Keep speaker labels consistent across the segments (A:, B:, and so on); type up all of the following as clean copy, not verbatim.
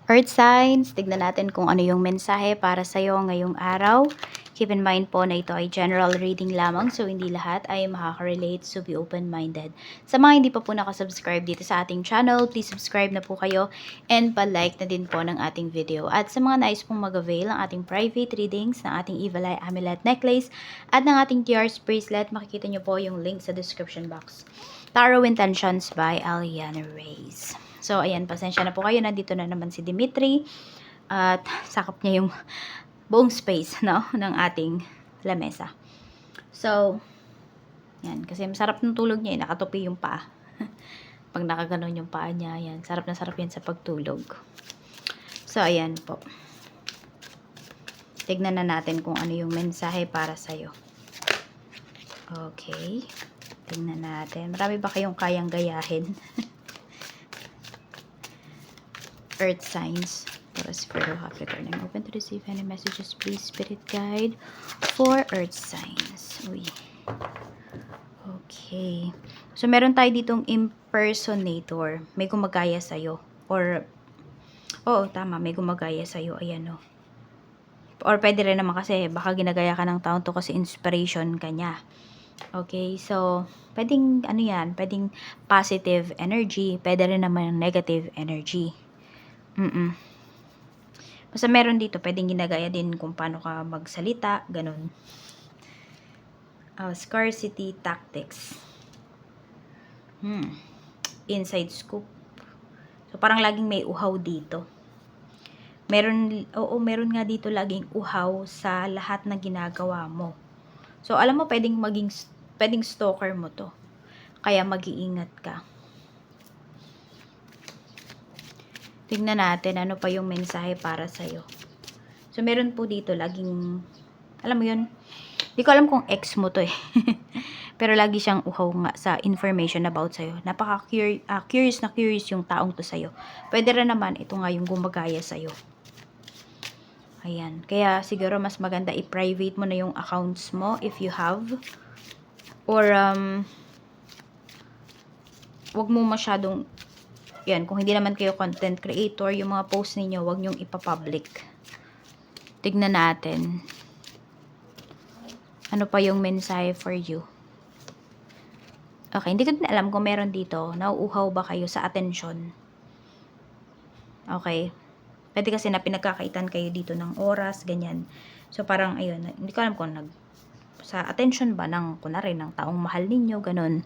A: Earth signs, tignan natin kung ano yung mensahe para sa'yo ngayong araw. Keep in mind po na ito ay general reading lamang, so hindi lahat ay makaka-relate, so be open-minded. Sa mga hindi pa po nakasubscribe dito sa ating channel, please subscribe na po kayo and pa-like na din po ng ating video. At sa mga nais pong mag-avail ng ating private readings, ng ating Evil Eye Amulet Necklace, at ng ating TRS Bracelet, makikita nyo po yung link sa description box. Tarot Intentions by Aliana Reyes. So, ayan, pasensya na po kayo. Nandito na naman si Dimitri. At sakop niya yung buong space, no, ng ating lamesa. So, yan. Kasi masarap ng tulog niya. Nakatupi yung paa. Pag nakaganon yung paa niya, yan. Sarap na sarap yan sa pagtulog. So, ayan po. Tignan na natin kung ano yung mensahe para sa'yo. Okay. Tignan natin. Marami ba kayong kayang gayahin? Earth signs for Scorpio, Capricorn. I'm open to receive any messages, please, Spirit Guide, for Earth signs. Uy. Okay. So, meron tayo ditong impersonator. May gumagaya sa'yo. Or, oo, tama, may gumagaya sa'yo. Ayan, o. Or, pwede rin naman kasi, baka ginagaya ka ng taon to kasi inspiration ka niya. Okay, so, pwedeng, ano yan, pwedeng positive energy, pwede rin naman negative energy. Basta meron dito, pwedeng ginagaya din kung paano ka magsalita, ganun. Scarcity tactics. Inside scoop. So, parang laging may uhaw dito. Meron nga dito laging uhaw sa lahat ng ginagawa mo. So, alam mo, pwedeng stalker mo to. Kaya mag-iingat ka. Tignan natin ano pa yung mensahe para sa'yo. So, meron po dito laging, alam mo yun, di ko alam kung ex mo to eh. Pero lagi siyang uhaw nga sa information about sa'yo. Curious na curious yung taong to sa'yo. Pwede rin naman, ito nga yung gumagaya sa'yo. Ayan. Kaya siguro mas maganda i-private mo na yung accounts mo if you have. Or, wag mo masyadong, yan, kung hindi naman kayo content creator, yung mga post ninyo, wag nyong ipapublic. Tignan natin. Ano pa yung mensahe for you? Okay, hindi ko din alam kung meron dito. Nauuhaw ba kayo sa atensyon? Okay. Pwede kasi na pinagkakaitan kayo dito ng oras, ganyan. So, parang, ayun, hindi ko alam kung sa attention ba ng, kunwari, ng taong mahal ninyo, ganun.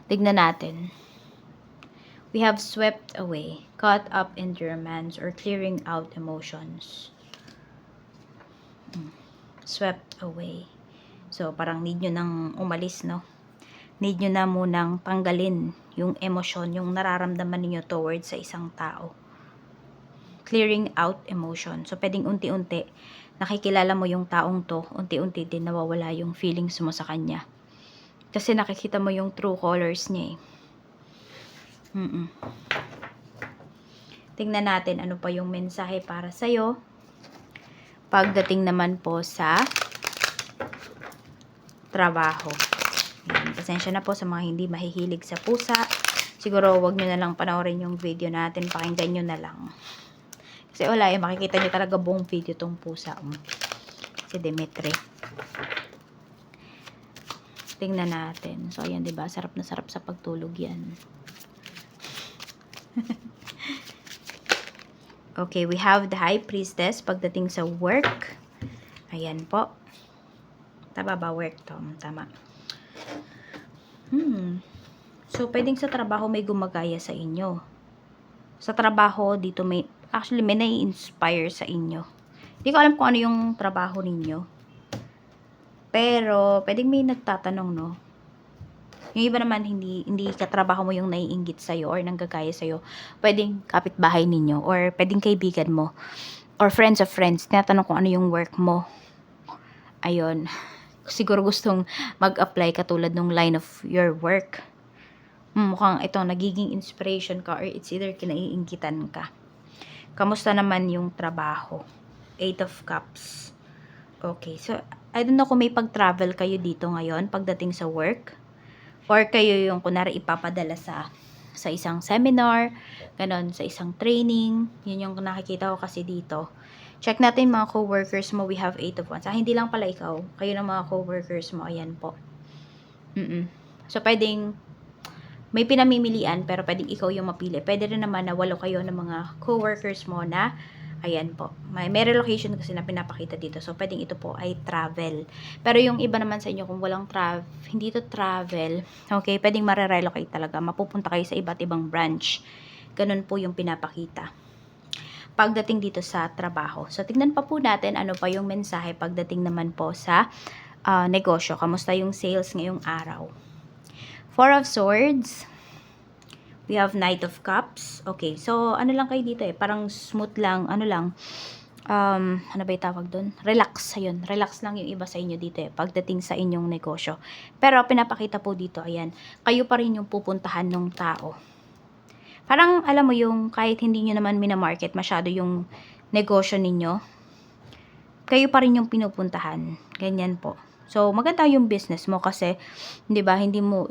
A: Tignan natin. We have swept away, caught up in romance, or clearing out emotions. Swept away. So, parang need nyo nang umalis, no? Need nyo na munang tanggalin yung emosyon, yung nararamdaman niyo towards sa isang tao. Clearing out emotion. So, pwedeng unti-unti, nakikilala mo yung taong to, unti-unti din nawawala yung feelings mo sa kanya. Kasi nakikita mo yung true colors niya eh. Tingnan natin ano pa yung mensahe para sa'yo. Pagdating naman po sa trabaho. Yan. Pasensya na po sa mga hindi mahihilig sa pusa. Siguro wag nyo na lang panoorin yung video natin. Pakinggan nyo na lang. Kasi wala, makikita nyo talaga buong video tong pusa. Si Dimitri. Tingnan natin. So, ayan, diba? Sarap na sarap sa pagtulog yan. Okay, we have the High Priestess pagdating sa work. Ayan po. Tama ba work to? Tama. So, pwedeng sa trabaho may gumagaya sa inyo. Sa trabaho, dito may nai-inspire sa inyo. Hindi ko alam kung ano yung trabaho ninyo. Pero, pwedeng may nagtatanong, no? Yung iba naman, hindi katrabaho mo yung naiinggit sa'yo or nanggagaya sa'yo. Pwedeng kapitbahay ninyo or pwedeng kaibigan mo or friends of friends. Tinatanong kung ano yung work mo. Ayun. Siguro gustong mag-apply katulad ng line of your work. Mukhang ito, nagiging inspiration ka or it's either kinaiinggitan ka. Kamusta naman yung trabaho? 8 of Cups. Okay, so I don't know kung may pag-travel kayo dito ngayon pagdating sa work. Or kayo yung kunwari ipapadala sa sa isang seminar, ganon, sa isang training. Yun yung nakikita ko kasi dito. Check natin mga co-workers mo. We have 8 of Wands. Hindi lang pala ikaw. Kayo ng mga co-workers mo. Ayan po. So, pwedeng may pinamimilian, pero pwedeng ikaw yung mapili. Pwede rin naman na 8 kayo ng mga co-workers mo na, ayan po. May relocation kasi na pinapakita dito. So, pwedeng ito po ay travel. Pero yung iba naman sa inyo, kung walang hindi to travel, okay, pwedeng relocate talaga. Mapupunta kayo sa iba't ibang branch. Ganun po yung pinapakita pagdating dito sa trabaho. So, tignan pa po natin ano pa yung mensahe pagdating naman po sa negosyo. Kamusta yung sales ngayong araw? 4 of Swords. We have Knight of Cups. Okay, so ano lang kayo dito parang smooth lang, ano lang, ano ba yung tawag doon? Relax, ayun. Relax lang yung iba sa inyo dito pagdating sa inyong negosyo. Pero pinapakita po dito, ayan, kayo pa rin yung pupuntahan ng tao. Parang, alam mo yung, kahit hindi nyo naman minamarket masyado yung negosyo ninyo, kayo pa rin yung pinupuntahan. Ganyan po. So, maganda yung business mo kasi, di ba,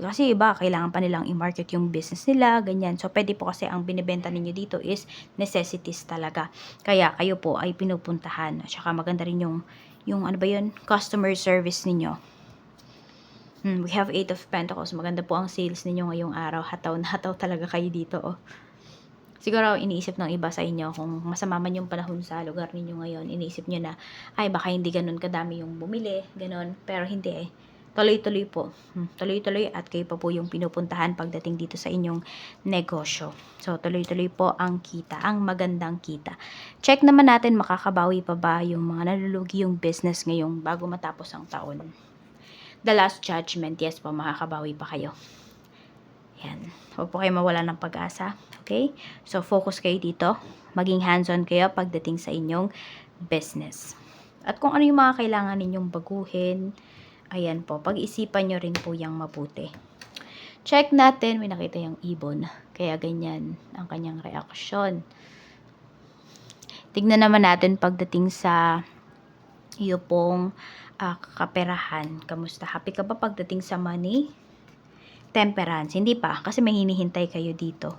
A: kasi iba, kailangan pa nilang i-market yung business nila, ganyan. So, pwede po kasi ang binibenta ninyo dito is necessities talaga. Kaya, kayo po ay pinupuntahan. At saka maganda rin yung ano ba yun, customer service ninyo. We have 8 of Pentacles. Maganda po ang sales ninyo ngayong araw. Hataw na hataw talaga kayo dito, Siguro, iniisip ng iba sa inyo, kung masama man yung panahon sa lugar ninyo ngayon, iniisip nyo na, ay, baka hindi ganun kadami yung bumili, ganun. Pero hindi Tuloy-tuloy po. Tuloy-tuloy at kayo pa po yung pinupuntahan pagdating dito sa inyong negosyo. So, tuloy-tuloy po ang kita, ang magandang kita. Check naman natin, makakabawi pa ba yung mga nalulugi yung business ngayong bago matapos ang taon. The Last Judgment, yes po, makakabawi pa kayo. Yan. Huwag po kayo mawala ng pag-asa. Okay? So, focus kayo dito. Maging hands-on kayo pagdating sa inyong business. At kung ano yung mga kailangan ninyong baguhin, ayan po, pag-isipan nyo rin po yung mabuti. Check natin, may nakita yung ibon. Kaya ganyan ang kanyang reaksyon. Tignan naman natin pagdating sa iyo pong kaperahan. Kamusta? Happy ka ba pagdating sa money? Temperance. Hindi pa. Kasi may hinihintay kayo dito.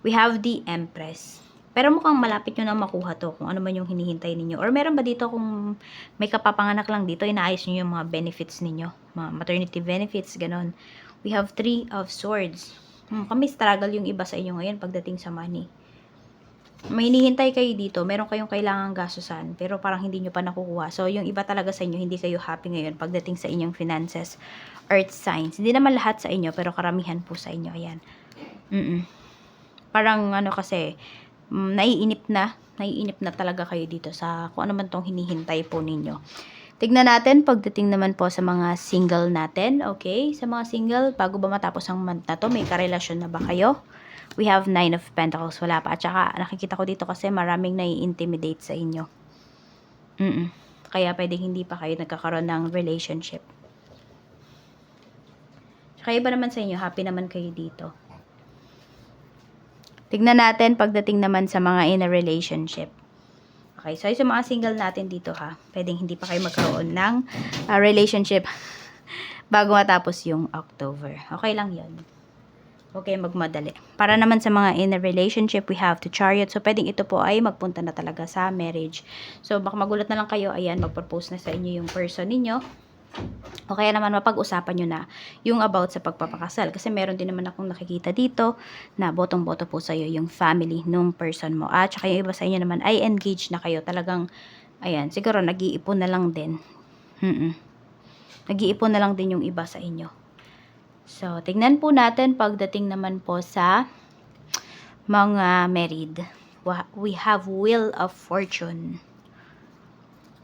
A: We have the Empress. Pero mukhang malapit nyo na makuha to kung ano man yung hinihintay ninyo. Or meron ba dito kung may kapapanganak lang dito, inaayos nyo yung mga benefits ninyo. Mga maternity benefits, ganon. We have 3 of Swords. Kami struggle yung iba sa inyo ngayon pagdating sa money. May hinihintay kayo dito, meron kayong kailangang gastusan, pero parang hindi nyo pa nakukuha. So, yung iba talaga sa inyo, hindi kayo happy ngayon pagdating sa inyong finances, earth signs. Hindi naman lahat sa inyo, pero karamihan po sa inyo. Ayan. Parang ano kasi, naiinip na talaga kayo dito sa kung ano man tong hinihintay po ninyo. Tignan natin pagdating naman po sa mga single natin. Okay? Sa mga single, bago ba matapos ang month na to, may karelasyon na ba kayo? We have 9 of Pentacles. Wala pa. At saka, nakikita ko dito kasi maraming nai-intimidate sa inyo. Kaya pwedeng hindi pa kayo nagkakaroon ng relationship. Kaya ba naman sa inyo, happy naman kayo dito. Tignan natin pagdating naman sa mga in a relationship. Okay, so sa mga single natin dito pwedeng hindi pa kayo magkaroon ng relationship bago matapos yung October. Okay lang yun. Okay, magmadali. Para naman sa mga in a relationship, we have the Chariot. So, pwedeng ito po ay magpunta na talaga sa marriage. So, baka magulat na lang kayo. Ayan, mag-propose na sa inyo yung person ninyo. O kaya naman mapag-usapan nyo na yung about sa pagpapakasal. Kasi meron din naman akong nakikita dito na botong-boto po sa'yo yung family nung person mo. At saka yung iba sa inyo naman ay engaged na kayo. Talagang, ayan, siguro nag-iipon na lang din. Nag-iipon na lang din yung iba sa inyo. So, tignan po natin pagdating naman po sa mga married. We have Wheel of Fortune.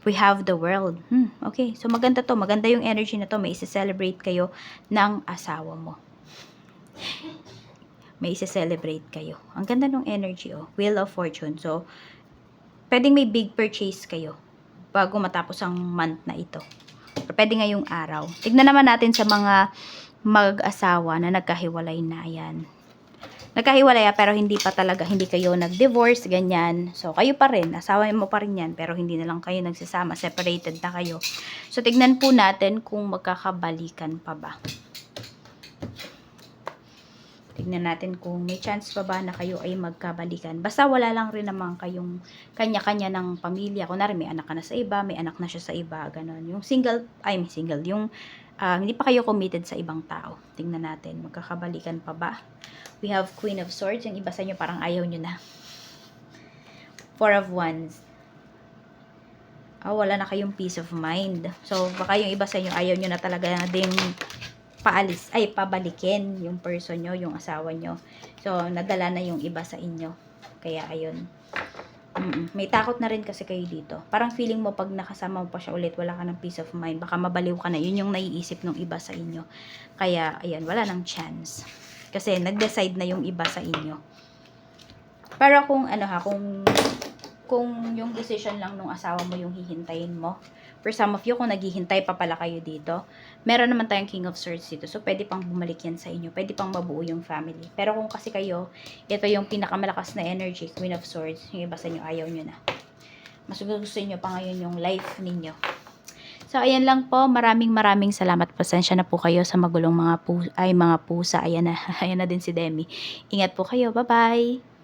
A: We have the World. Okay, so maganda to. Maganda yung energy na to. May isa-celebrate kayo ng asawa mo. May isa-celebrate kayo. Ang ganda ng energy, Wheel of Fortune. So, pwedeng may big purchase kayo bago matapos ang month na ito. Or pwede ngayong araw. Tignan naman natin sa mga mag-asawa na nagkahiwalay na. Yan. Nagkahiwalay pero hindi kayo nag-divorce, ganyan. So, kayo pa rin, asawa mo pa rin yan, pero hindi na lang kayo nagsasama, separated na kayo. So, tignan po natin kung magkakabalikan pa ba. Tignan natin kung may chance pa ba na kayo ay magkabalikan. Basta wala lang rin naman kayong kanya-kanya ng pamilya. Kunwari may anak ka na sa iba, may anak na siya sa iba, ganon. Yung single, yung hindi pa kayo committed sa ibang tao. Tingnan natin, magkakabalikan pa ba? We have Queen of Swords. Yung iba sa inyo parang ayaw nyo na. Four of Wands. Wala na kayong peace of mind. So, baka yung iba sa inyo ayaw nyo na talaga na ding pabalikin yung person nyo, yung asawa nyo. So, nadala na yung iba sa inyo. Kaya, ayun. May takot na rin kasi kayo dito. Parang feeling mo pag nakasama mo pa siya ulit, wala ka ng peace of mind. Baka mabaliw ka na. Yun yung naiisip ng iba sa inyo. Kaya, ayan, wala nang chance. Kasi, nag-decide na yung iba sa inyo. Pero kung, kung yung decision lang nung asawa mo yung hihintayin mo, for some of you, kung naghihintay pa pala kayo dito, meron naman tayong King of Swords dito. So, pwede pang bumalik yan sa inyo. Pwede pang mabuo yung family. Pero kung kasi kayo, ito yung pinakamalakas na energy, Queen of Swords, yung iba sa inyo, ayaw nyo na. Mas gusto nyo pa ngayon yung life ninyo. So, ayan lang po. Maraming salamat. Pasensya na po kayo sa magulong mga pusa. Ayan na din si Demi. Ingat po kayo. Bye-bye!